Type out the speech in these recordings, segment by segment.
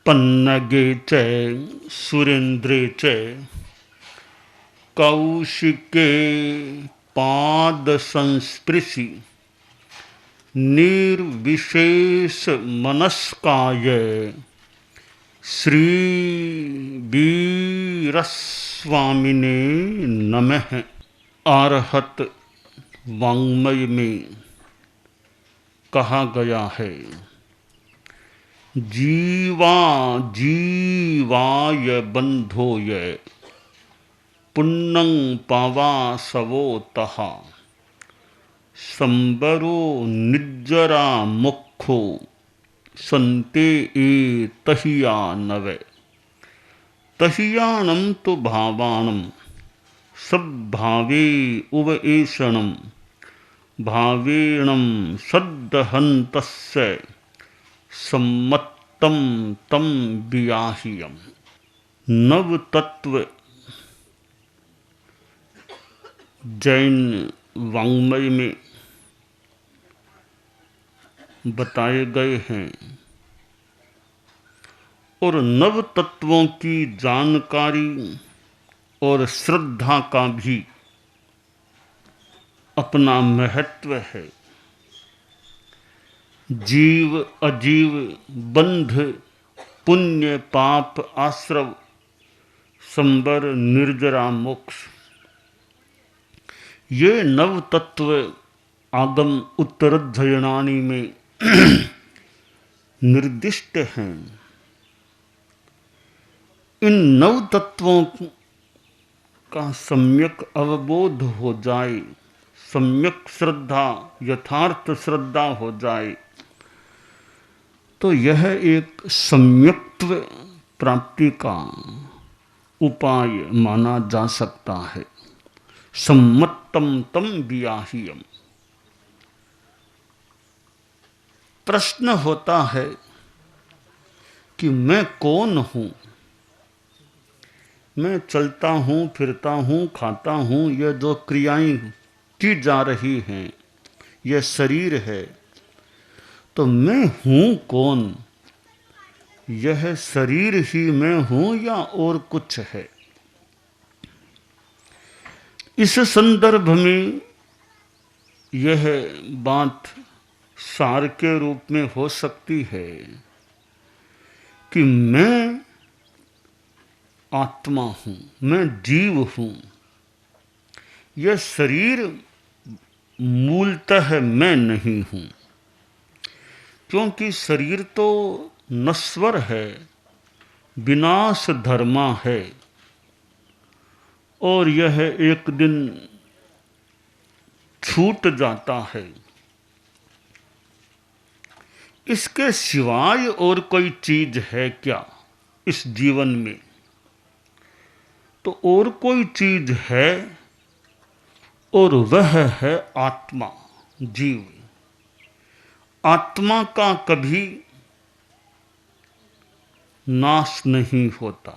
पन्नगे च सुरेन्द्रे च कौशिके पादसंस्पृशि निर्विशेष मनस्काय श्रीवीरस्वामिने नमः। आरहत वाङ्मय में कहा गया है, जीवा जीवाय बंधोय पुण्यं पावासवो तहा संबरो निज्जरा मुखो संते ए तहिया नवे। तहियाणं तो भावाणं सद्भावे उवएषणं भावेणं सद्दहन्तस्य सम्मत्तं तं वियाह्यम्। नव तत्व जैन वाङ्मय में बताए गए हैं और नव तत्वों की जानकारी और श्रद्धा का भी अपना महत्व है। जीव अजीव, बंध पुण्य पाप आश्रव, संबर निर्जरा मोक्ष, ये नव तत्व आगम उत्तरध्ययनानि में निर्दिष्ट हैं। इन नव तत्वों का सम्यक अवबोध हो जाए, सम्यक श्रद्धा यथार्थ श्रद्धा हो जाए तो यह एक सम्यक्त्व प्राप्ति का उपाय माना जा सकता है। सम्मत्तम तम वियाह्यम्। प्रश्न होता है कि मैं कौन हूँ? मैं चलता हूँ, फिरता हूँ, खाता हूँ, यह जो क्रियाएं की जा रही हैं यह शरीर है, तो मैं हूँ कौन? यह शरीर ही मैं हूँ या और कुछ है? इस संदर्भ में यह बात सार के रूप में हो सकती है कि मैं आत्मा हूँ, मैं जीव हूँ। यह शरीर मूलतः मैं नहीं हूँ, क्योंकि शरीर तो नश्वर है, विनाश धर्मा है और यह एक दिन छूट जाता है। इसके सिवाय और कोई चीज है क्या इस जीवन में? तो और कोई चीज है और वह है आत्मा, जीव। आत्मा का कभी नाश नहीं होता।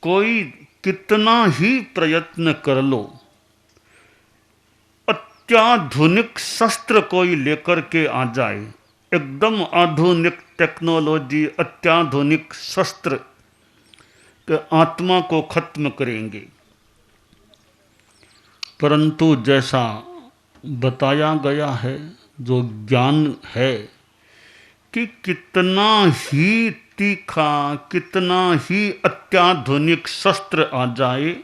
कोई कितना ही प्रयत्न कर लो, अत्याधुनिक शस्त्र कोई लेकर के आ जाए, एकदम आधुनिक टेक्नोलॉजी, अत्याधुनिक शस्त्र के आत्मा को खत्म करेंगे, परंतु जैसा बताया गया है, जो ज्ञान है कि कितना ही तीखा, कितना ही अत्याधुनिक शस्त्र आ जाए,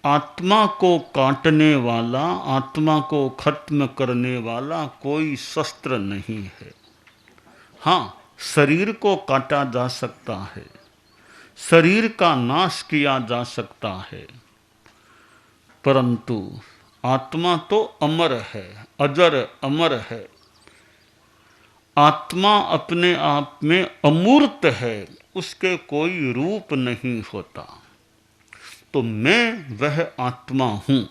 आत्मा को काटने वाला, आत्मा को खत्म करने वाला कोई शस्त्र नहीं है। हाँ, शरीर को काटा जा सकता है, शरीर का नाश किया जा सकता है, परंतु आत्मा तो अमर है, अजर अमर है। आत्मा अपने आप में अमूर्त है, उसके कोई रूप नहीं होता। तो मैं वह आत्मा हूँ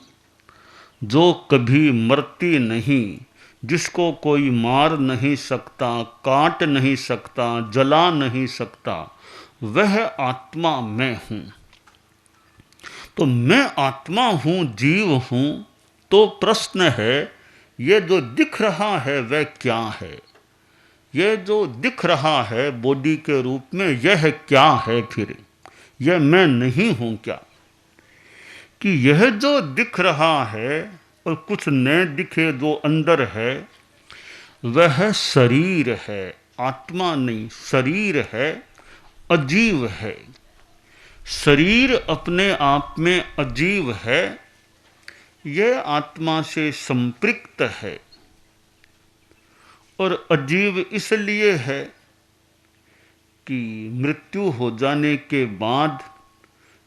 जो कभी मरती नहीं, जिसको कोई मार नहीं सकता, काट नहीं सकता, जला नहीं सकता, वह आत्मा मैं हूँ। तो मैं आत्मा हूँ, जीव हूँ, तो प्रश्न है, ये जो दिख रहा है वह क्या है? यह जो दिख रहा है बॉडी के रूप में, यह क्या है फिर? यह मैं नहीं हूं क्या? कि यह जो दिख रहा है और कुछ न दिखे जो अंदर है, वह शरीर है, आत्मा नहीं। शरीर है, अजीव है। शरीर अपने आप में अजीव है, यह आत्मा से संपृक्त है। और अजीव इसलिए है कि मृत्यु हो जाने के बाद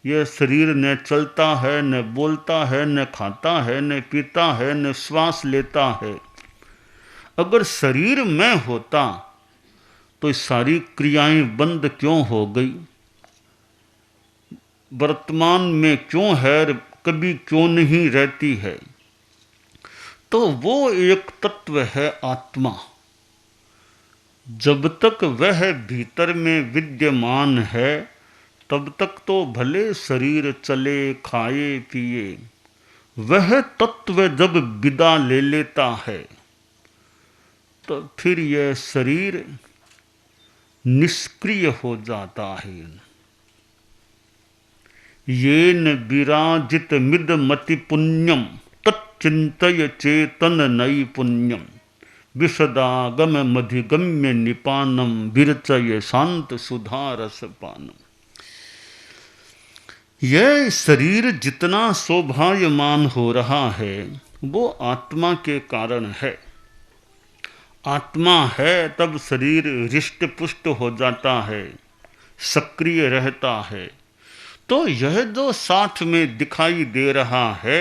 यह शरीर न चलता है, न बोलता है, न खाता है, न पीता है, न श्वास लेता है। अगर शरीर में होता तो सारी क्रियाएं बंद क्यों हो गई? वर्तमान में क्यों है, कभी क्यों नहीं रहती है? तो वो एक तत्व है आत्मा। जब तक वह भीतर में विद्यमान है तब तक तो भले शरीर चले खाए पिए, वह तत्व जब विदा ले लेता है तो फिर यह शरीर निष्क्रिय हो जाता है। येन विराजित मिद मति पुण्यम तच्चिंतय चेतन नैपुण्यम विशदागम मधिगम्य निपानम विरचय शांत सुधारस पानम। यह शरीर जितना शोभायमान हो रहा है वो आत्मा के कारण है। आत्मा है तब शरीर हृष्ट पुष्ट हो जाता है, सक्रिय रहता है। तो यह जो साथ में दिखाई दे रहा है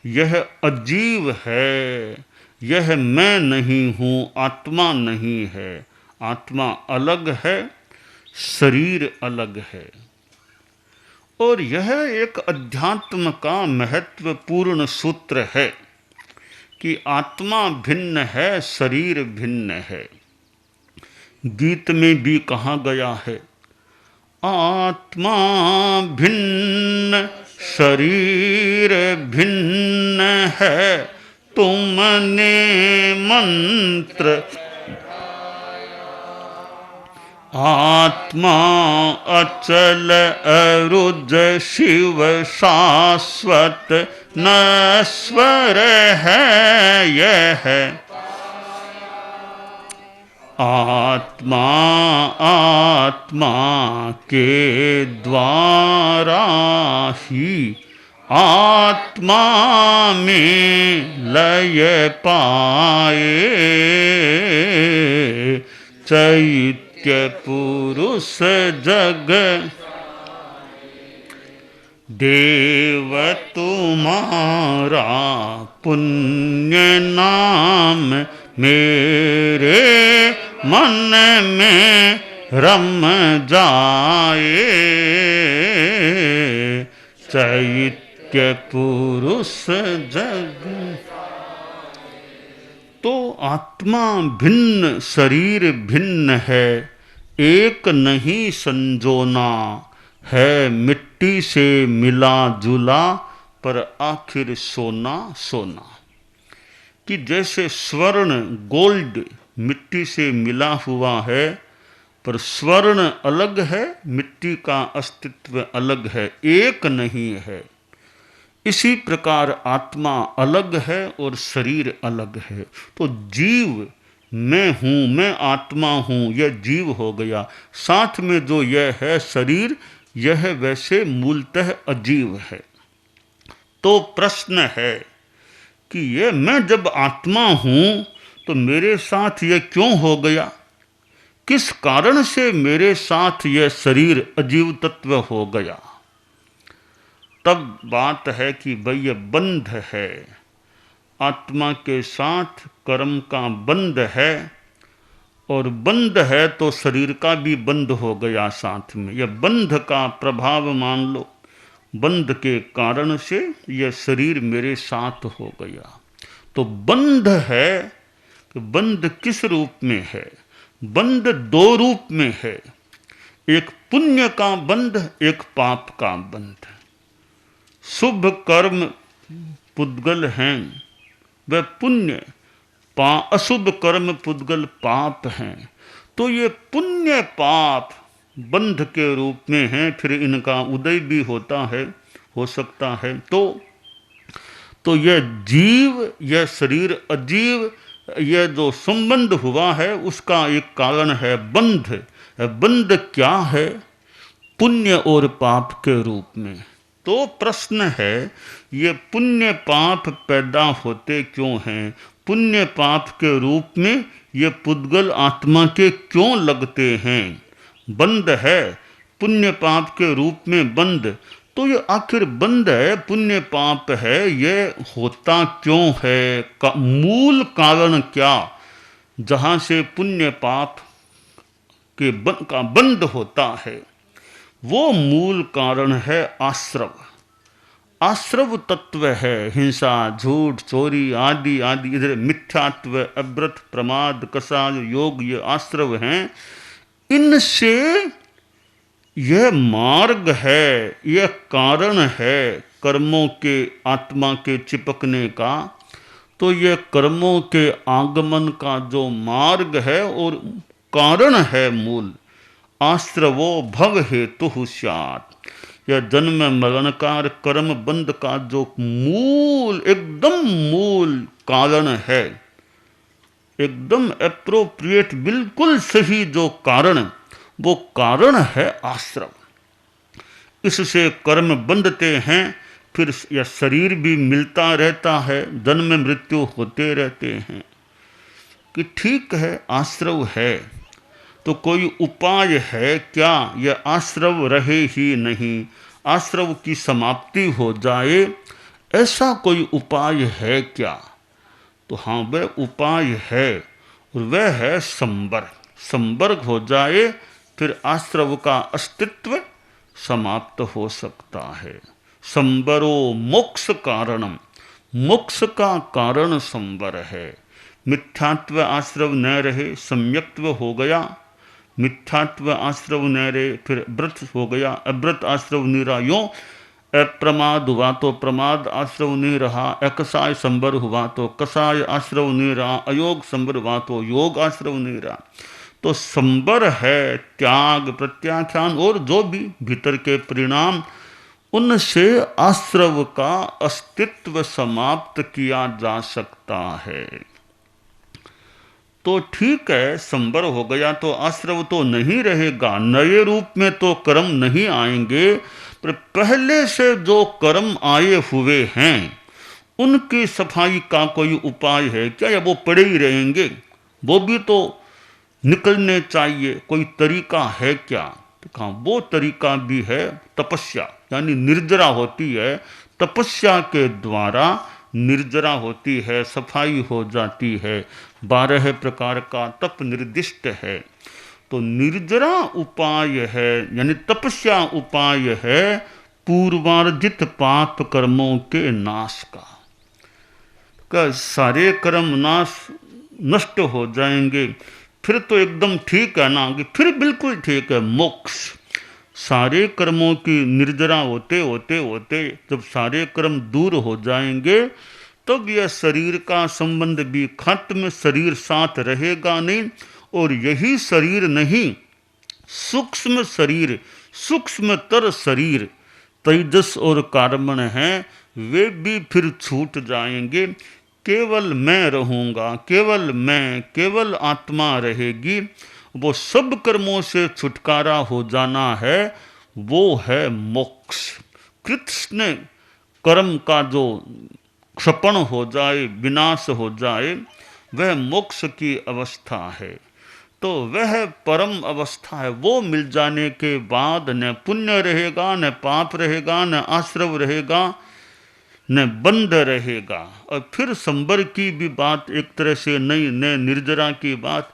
यह अजीव है, यह मैं नहीं हूँ, आत्मा नहीं है। आत्मा अलग है, शरीर अलग है। और यह एक अध्यात्म का महत्वपूर्ण सूत्र है कि आत्मा भिन्न है, शरीर भिन्न है। गीत में भी कहा गया है, आत्मा भिन्न शरीर भिन्न है, तुमने मंत्र आत्मा अचल अरुज शिव शाश्वत नश्वर है यह। आत्मा आत्मा के द्वारा ही आत्मा में लय पाए, चैत्य पुरुष जग देव तुम्हारा पुण्य नाम मेरे मन में रम जाए, चैत्य पुरुष जग। तो आत्मा भिन्न शरीर भिन्न है, एक नहीं संजोना है, मिट्टी से मिला जुला पर आखिर सोना सोना। कि जैसे स्वर्ण गोल्ड मिट्टी से मिला हुआ है पर स्वर्ण अलग है, मिट्टी का अस्तित्व अलग है, एक नहीं है। इसी प्रकार आत्मा अलग है और शरीर अलग है। तो जीव मैं हूँ, मैं आत्मा हूँ, यह जीव हो गया। साथ में जो यह है शरीर, यह वैसे मूलतः अजीव है। तो प्रश्न है कि यह मैं जब आत्मा हूँ तो मेरे साथ यह क्यों हो गया? किस कारण से मेरे साथ यह शरीर अजीव तत्व हो गया? तब बात है कि भाई यह बंध है, आत्मा के साथ कर्म का बंध है, और बंध है तो शरीर का भी बंध हो गया साथ में। यह बंध का प्रभाव मान लो, बंध के कारण से यह शरीर मेरे साथ हो गया। तो बंध है, तो बंध किस रूप में है? बंध दो रूप में है, एक पुण्य का बंध, एक पाप का बंध। शुभ कर्म पुद्गल हैं वह पुण्य, अशुभ कर्म पुद्गल पाप हैं। तो ये पुण्य पाप बंध के रूप में हैं, फिर इनका उदय भी होता है, हो सकता है। तो यह जीव, यह शरीर अजीव, यह जो संबंध हुआ है उसका एक कारण है बंध। बंध क्या है? पुण्य और पाप के रूप में। तो प्रश्न है, ये पुण्य पाप पैदा होते क्यों हैं? पुण्य पाप के रूप में ये पुद्गल आत्मा के क्यों लगते हैं? बंध है पुण्य पाप के रूप में बंध। तो ये आखिर बंध है, पुण्य पाप है, ये होता क्यों है? मूल कारण क्या, जहां से पुण्य पाप का बंध होता है? वो मूल कारण है आश्रव। आश्रव तत्व है हिंसा, झूठ, चोरी आदि आदि। इधर मिथ्यात्व, अव्रत, प्रमाद, कसाय, योग, ये आश्रव हैं। इनसे यह मार्ग है, यह कारण है कर्मों के आत्मा के चिपकने का। तो यह कर्मों के आगमन का जो मार्ग है और कारण है मूल। आश्रवो भव हेतु स्यात्। यह जन्म मरणकार कर्म बंध का जो मूल, एकदम मूल कारण है, एकदम एप्रोप्रिएट, बिल्कुल सही जो कारण, वो कारण है आश्रव। इससे कर्म बंधते हैं, फिर यह शरीर भी मिलता रहता है, जन्म मृत्यु होते रहते हैं। कि ठीक है आश्रव है, तो कोई उपाय है क्या? यह आश्रव रहे ही नहीं, आश्रव की समाप्ति हो जाए, ऐसा कोई उपाय है क्या? तो हाँ, वह उपाय है, और वह है संवर्ग। संवर्ग हो जाए, फिर आश्रव का अस्तित्व समाप्त हो सकता है। संवरो मोक्ष कारणम, मोक्ष का कारण संवर है। मिथ्यात्व आश्रव न रहे, सम्यक्त्व हो गया। मिथ्यात्व आश्रव न रहे, फिर व्रत हो गया, अव्रत आश्रव नहीं रहा। यों अप्रमाद हुआ तो प्रमाद आश्रव नहीं रहा, अकसाय संवर हुआ तो कसाय आश्रव नहीं रहा, अयोग संवर हुआ तो योग आश्रव नहीं रहा। तो संवर है त्याग, प्रत्याख्यान और जो भी भीतर के परिणाम, उनसे आश्रव का अस्तित्व समाप्त किया जा सकता है। तो ठीक है, संवर हो गया तो आश्रव तो नहीं रहेगा, नए रूप में तो कर्म नहीं आएंगे, पर पहले से जो कर्म आए हुए हैं उनकी सफाई का कोई उपाय है क्या, या वो पड़े ही रहेंगे? वो भी तो निकलने चाहिए, कोई तरीका है क्या? तो कहा वो तरीका भी है तपस्या, यानी निर्जरा होती है, तपस्या के द्वारा निर्जरा होती है, सफाई हो जाती है। 12 प्रकार का तप निर्दिष्ट है। तो निर्जरा उपाय है, यानी तपस्या उपाय है पूर्वार्जित पाप कर्मों के नाश का सारे कर्म नष्ट हो जाएंगे, फिर तो एकदम ठीक है ना, कि फिर बिल्कुल ठीक है मोक्ष। सारे कर्मों की निर्जरा होते होते होते जब सारे कर्म दूर हो जाएंगे, तब यह शरीर का संबंध भी खत्म, शरीर साथ रहेगा नहीं। और यही शरीर नहीं, सूक्ष्म शरीर, सूक्ष्मतर शरीर तेजस और कार्बन हैं, वे भी फिर छूट जाएंगे। केवल मैं रहूँगा, केवल मैं, केवल आत्मा रहेगी। वो सब कर्मों से छुटकारा हो जाना है, वो है मोक्ष। कृष्ण कर्म का जो क्षपण हो जाए, विनाश हो जाए, वह मोक्ष की अवस्था है। तो वह परम अवस्था है। वो मिल जाने के बाद न पुण्य रहेगा, न पाप रहेगा, न आश्रव रहेगा, न बंध रहेगा। और फिर संवर की भी बात एक तरह से नहीं, न निर्जरा की बात।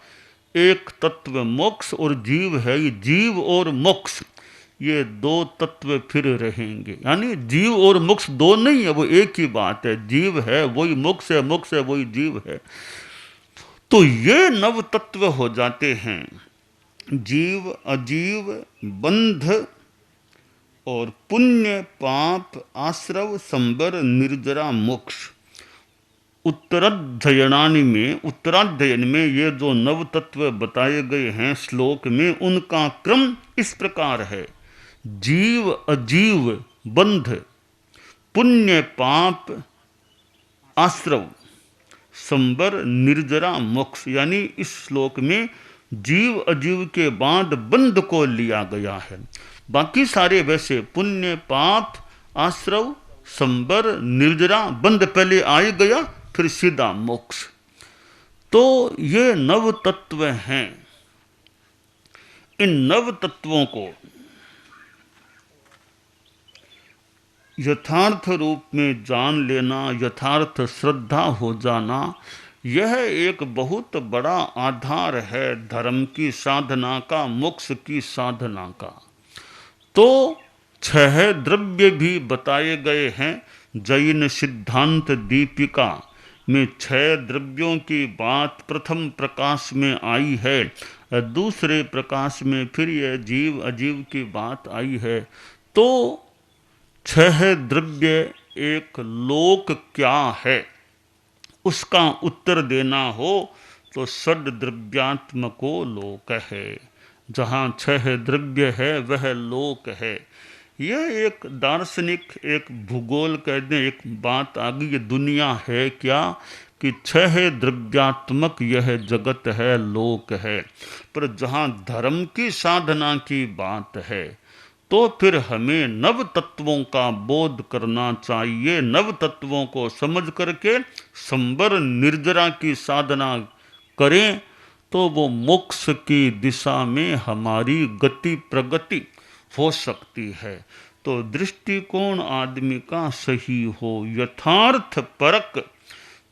एक तत्व मोक्ष और जीव है, ये जीव और मोक्ष, ये दो तत्व फिर रहेंगे। यानी जीव और मोक्ष दो नहीं है, वो एक ही बात है। जीव है वही मोक्ष है, मोक्ष है वही जीव है। तो ये नव तत्व हो जाते हैं, जीव अजीव, बंध और पुण्य पाप, आश्रव, संवर, निर्जरा, मोक्ष। उत्तराध्ययन में ये जो नव तत्व बताए गए हैं श्लोक में, उनका क्रम इस प्रकार है। जीव अजीव बंध, पुण्य पाप आश्रव, संबर निर्जरा मोक्ष। यानी इस श्लोक में जीव अजीव के बाद बंध को लिया गया है। बाकी सारे वैसे पुण्य पाप आश्रव संबर निर्जरा बंध पहले आ गया, फिर सीधा मोक्ष। तो ये नव तत्व हैं। इन नव तत्वों को यथार्थ रूप में जान लेना, यथार्थ श्रद्धा हो जाना, यह एक बहुत बड़ा आधार है धर्म की साधना का, मोक्ष की साधना का। तो 6 द्रव्य भी बताए गए हैं। जैन सिद्धांत दीपिका में 6 द्रव्यों की बात प्रथम प्रकाश में आई है, दूसरे प्रकाश में फिर यह जीव अजीव की बात आई है। तो 6 द्रव्य एक लोक क्या है, उसका उत्तर देना हो तो षड द्रव्यात्मको लोक है। जहाँ 6 द्रव्य है वह लोक है। यह एक दार्शनिक, एक भूगोल कह दें, एक बात आ गई। ये दुनिया है क्या कि 6 द्रव्यात्मक यह जगत है, लोक है। पर जहाँ धर्म की साधना की बात है तो फिर हमें नव तत्वों का बोध करना चाहिए। नव तत्वों को समझ करके संबर निर्जरा की साधना करें तो वो मोक्ष की दिशा में हमारी गति प्रगति हो सकती है। तो दृष्टिकोण आदमी का सही हो, यथार्थ परक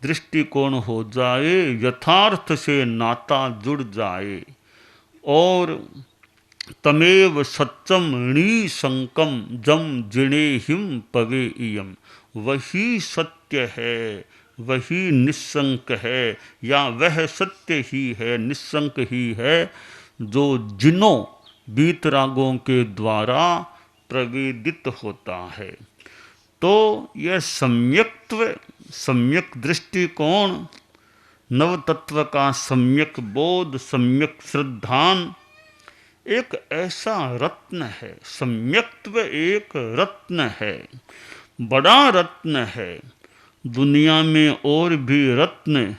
दृष्टिकोण हो जाए, यथार्थ से नाता जुड़ जाए, और तमेव सत्यम निशंकम जम जिणेहिम पवे इयम, वही सत्य है, वही निस्संक है, या वह सत्य ही है, निस्संक ही है, जो जिनों वीतरागों के द्वारा प्रवेदित होता है। तो यह सम्यक्त्व, सम्यक दृष्टिकोण, नव तत्व का सम्यक बोध, सम्यक श्रद्धान एक ऐसा रत्न है। सम्यक्त्व एक रत्न है, बड़ा रत्न है। दुनिया में और भी रत्न,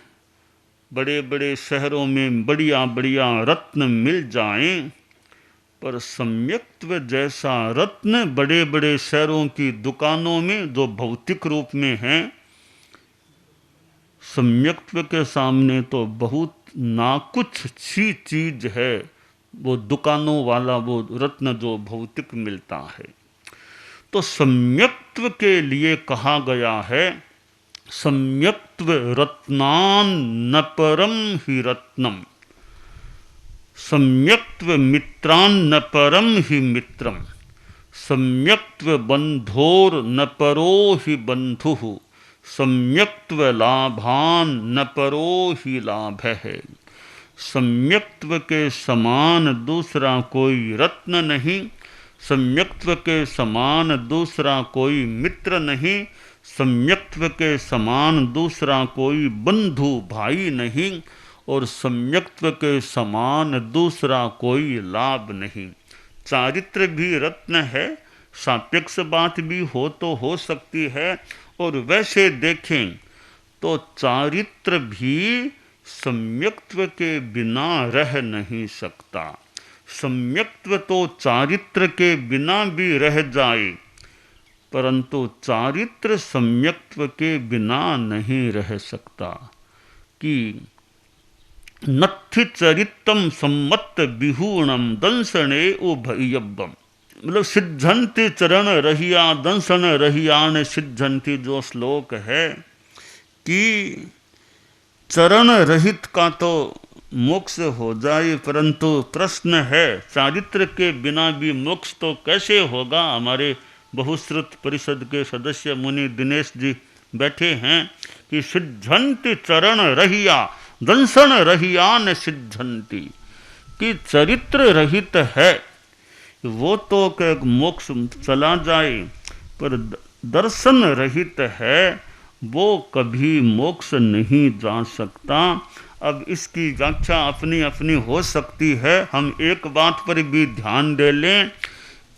बड़े बड़े शहरों में बढ़िया बढ़िया रत्न मिल जाएं, पर सम्यक्त्व जैसा रत्न बड़े बड़े शहरों की दुकानों में जो भौतिक रूप में हैं, सम्यक्त्व के सामने तो बहुत नाकुछ सी चीज है वो दुकानों वाला वो रत्न जो भौतिक मिलता है। तो सम्यक्त्व के लिए कहा गया है, सम्यक्त्व रत्नान न परम ही रत्नम, सम्यक्त्व मित्रान न परम ही मित्रम, सम्यक्त्व बंधोर न परो ही बंधुः, सम्यक्त्व लाभान न परो ही लाभ है। सम्यक्त्व के समान दूसरा कोई रत्न नहीं, सम्यक्त्व के समान दूसरा कोई मित्र नहीं, सम्यक्त्व के समान दूसरा कोई बंधु भाई नहीं, और सम्यक्त्व के समान दूसरा कोई लाभ नहीं। चारित्र भी रत्न है, सापेक्ष बात भी हो तो हो सकती है, और वैसे देखें तो चारित्र भी सम्यक्त्व के बिना रह नहीं सकता। सम्यक्त्व तो चारित्र के बिना भी रह जाए, परंतु चारित्र सम्यक्त्व के बिना नहीं रह सकता। कि नत्थि चरित्रम सम्मत विहूणम दंसने उभयब्बम, मतलब सिद्धंति चरण रहिया दंसन रहियान सिद्धंति, जो श्लोक है कि चरण रहित का तो मोक्ष हो जाए, परंतु प्रश्न है चारित्र के बिना भी मोक्ष तो कैसे होगा। हमारे बहुश्रुत परिषद के सदस्य मुनि दिनेश जी बैठे हैं कि सिद्धंति चरण रहिया दंसन रहियान सिद्धंति, कि चरित्र रहित है वो तो मोक्ष चला जाए, पर दर्शन रहित है वो कभी मोक्ष नहीं जा सकता। अब इसकी व्याख्या अपनी अपनी हो सकती है। हम एक बात पर भी ध्यान दे लें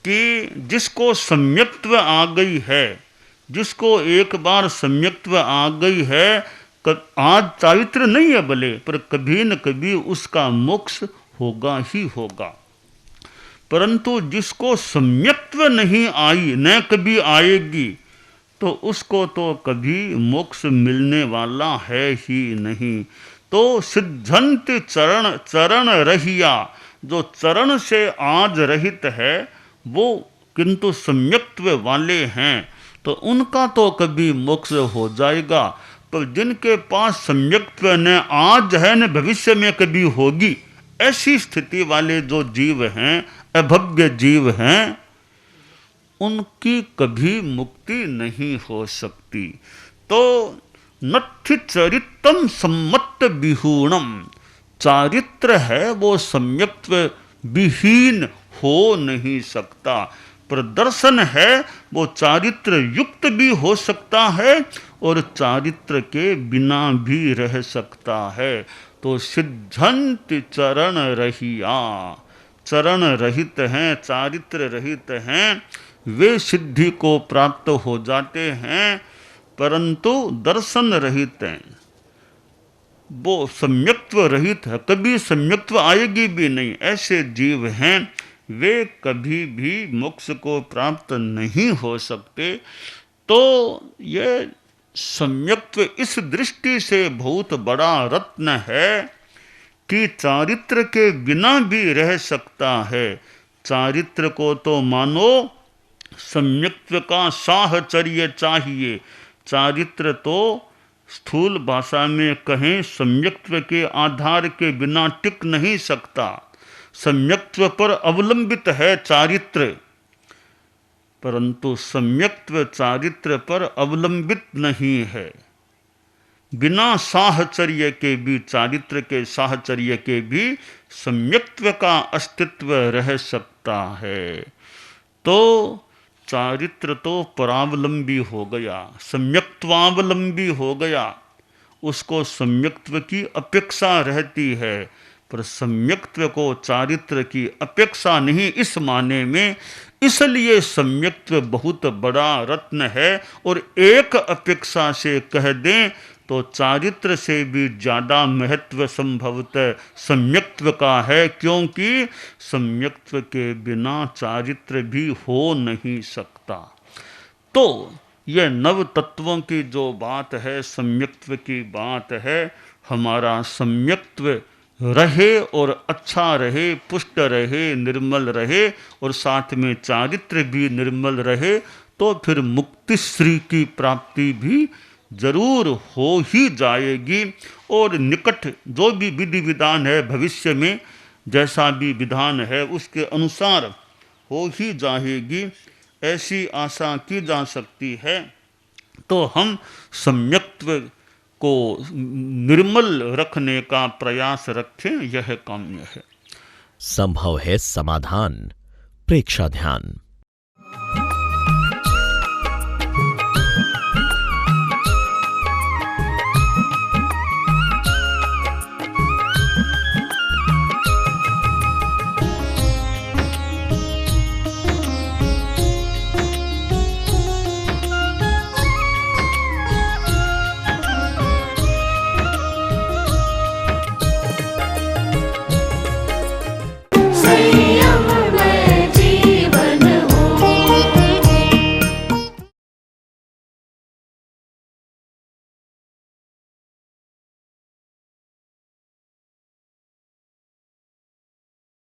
कि जिसको सम्यक्त्व आ गई है, जिसको एक बार सम्यक्त्व आ गई है, आज चारित्र नहीं है भले, पर कभी न कभी उसका मोक्ष होगा ही होगा। परंतु जिसको सम्यक्त्व नहीं आई, न कभी आएगी, तो उसको तो कभी मोक्ष मिलने वाला है ही नहीं। तो सिद्धंत चरण चरण रहिया, जो चरण से आज रहित है वो किंतु सम्यक्त्व वाले हैं, तो उनका तो कभी मोक्ष हो जाएगा। पर जिनके पास सम्यक्त्व न आज है न भविष्य में कभी होगी, ऐसी स्थिति वाले जो जीव हैं, अभज्ञ जीव हैं, उनकी कभी मुक्ति नहीं हो सकती। तो नत्थि चरित्रम सम्मत विहूणम, चारित्र है वो सम्यक्त्व विहीन हो नहीं सकता। प्रदर्शन है वो चारित्र युक्त भी हो सकता है और चारित्र के बिना भी रह सकता है। तो सिद्धंत चरण रहिया, चरण रहित हैं, चारित्र रहित हैं, वे सिद्धि को प्राप्त हो जाते हैं। परंतु दर्शन रहित हैं, वो सम्यक्त्व रहित है, कभी सम्यक्त्व आएगी भी नहीं, ऐसे जीव हैं, वे कभी भी मोक्ष को प्राप्त नहीं हो सकते। तो ये सम्यक्त्व इस दृष्टि से बहुत बड़ा रत्न है कि चारित्र के बिना भी रह सकता है। चारित्र को तो मानो सम्यक्त्व का साहचर्य चाहिए। चारित्र तो स्थूल भाषा में कहें सम्यक्त्व के आधार के बिना टिक नहीं सकता। सम्यक्त्व पर अवलंबित है चारित्र, परंतु सम्यक्त्व चारित्र पर अवलंबित नहीं है। बिना साहचर्य के भी, चारित्र के साहचर्य के भी सम्यक्त्व का अस्तित्व रह सकता है। तो चारित्र तो परावलंबी हो गया, सम्यक्त्वावलंबी हो गया, उसको सम्यक्त्व की अपेक्षा रहती है, पर सम्यक्त्व को चारित्र की अपेक्षा नहीं इस माने में। इसलिए सम्यक्त्व बहुत बड़ा रत्न है। और एक अपेक्षा से कह दें तो चारित्र से भी ज़्यादा महत्व संभवतः सम्यक्त्व का है, क्योंकि सम्यक्त्व के बिना चारित्र भी हो नहीं सकता। तो यह नव तत्वों की जो बात है, सम्यक्त्व की बात है, हमारा सम्यक्त्व रहे और अच्छा रहे, पुष्ट रहे, निर्मल रहे, और साथ में चारित्र भी निर्मल रहे, तो फिर मुक्तिश्री की प्राप्ति भी जरूर हो ही जाएगी। और निकट जो भी विधि विधान है, भविष्य में जैसा भी विधान है उसके अनुसार हो ही जाएगी, ऐसी आशा की जा सकती है। तो हम सम्यक्त्व को निर्मल रखने का प्रयास रखें, यह काम्य है। संभव है समाधान। प्रेक्षा ध्यान।